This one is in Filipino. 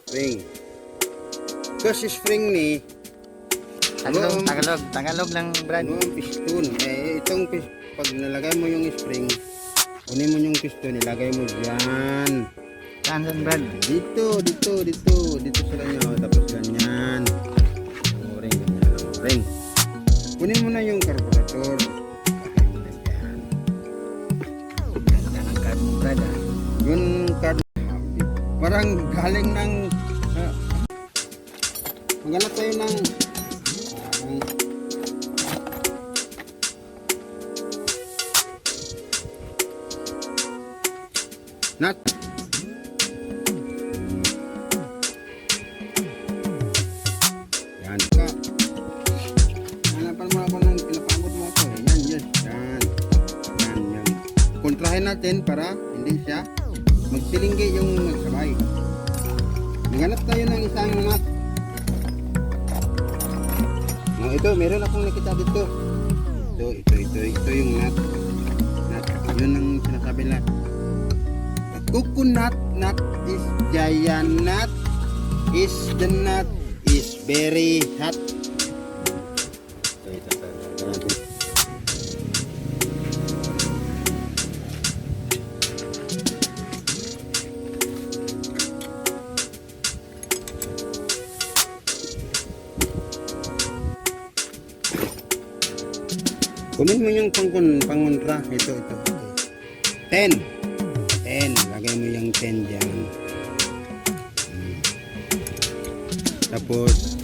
spring. Kasi spring ni Tagalog lang Brad. ano ang piston. Itong pag nalagay mo yung spring, kunin mo yung piston, ilagay mo diyan. Saan Brad? Dito sa kanya, tapos ganyan. Ring. Kunin mo na yung carburetor. Ilagay mo na yan. Ganda ng card mo Brad. Yung card, parang galing ng maghanap tayo ng nut. Yan ka. Hanapan mo ako ng pinapagod mo ako. Yan. Kontrahin natin para hindi siya magsilinggi yung magsabay. Maghanap tayo ng isang nut. Ito, meron akong nakita dito. Ito yung nut. Yun ang sinasabi na coconut nut is giant nut is the nut is very hot. Ito natin. Kunin mo yung pangontra. Ito. 10. Lagay mo yung 10 dyan. Tapos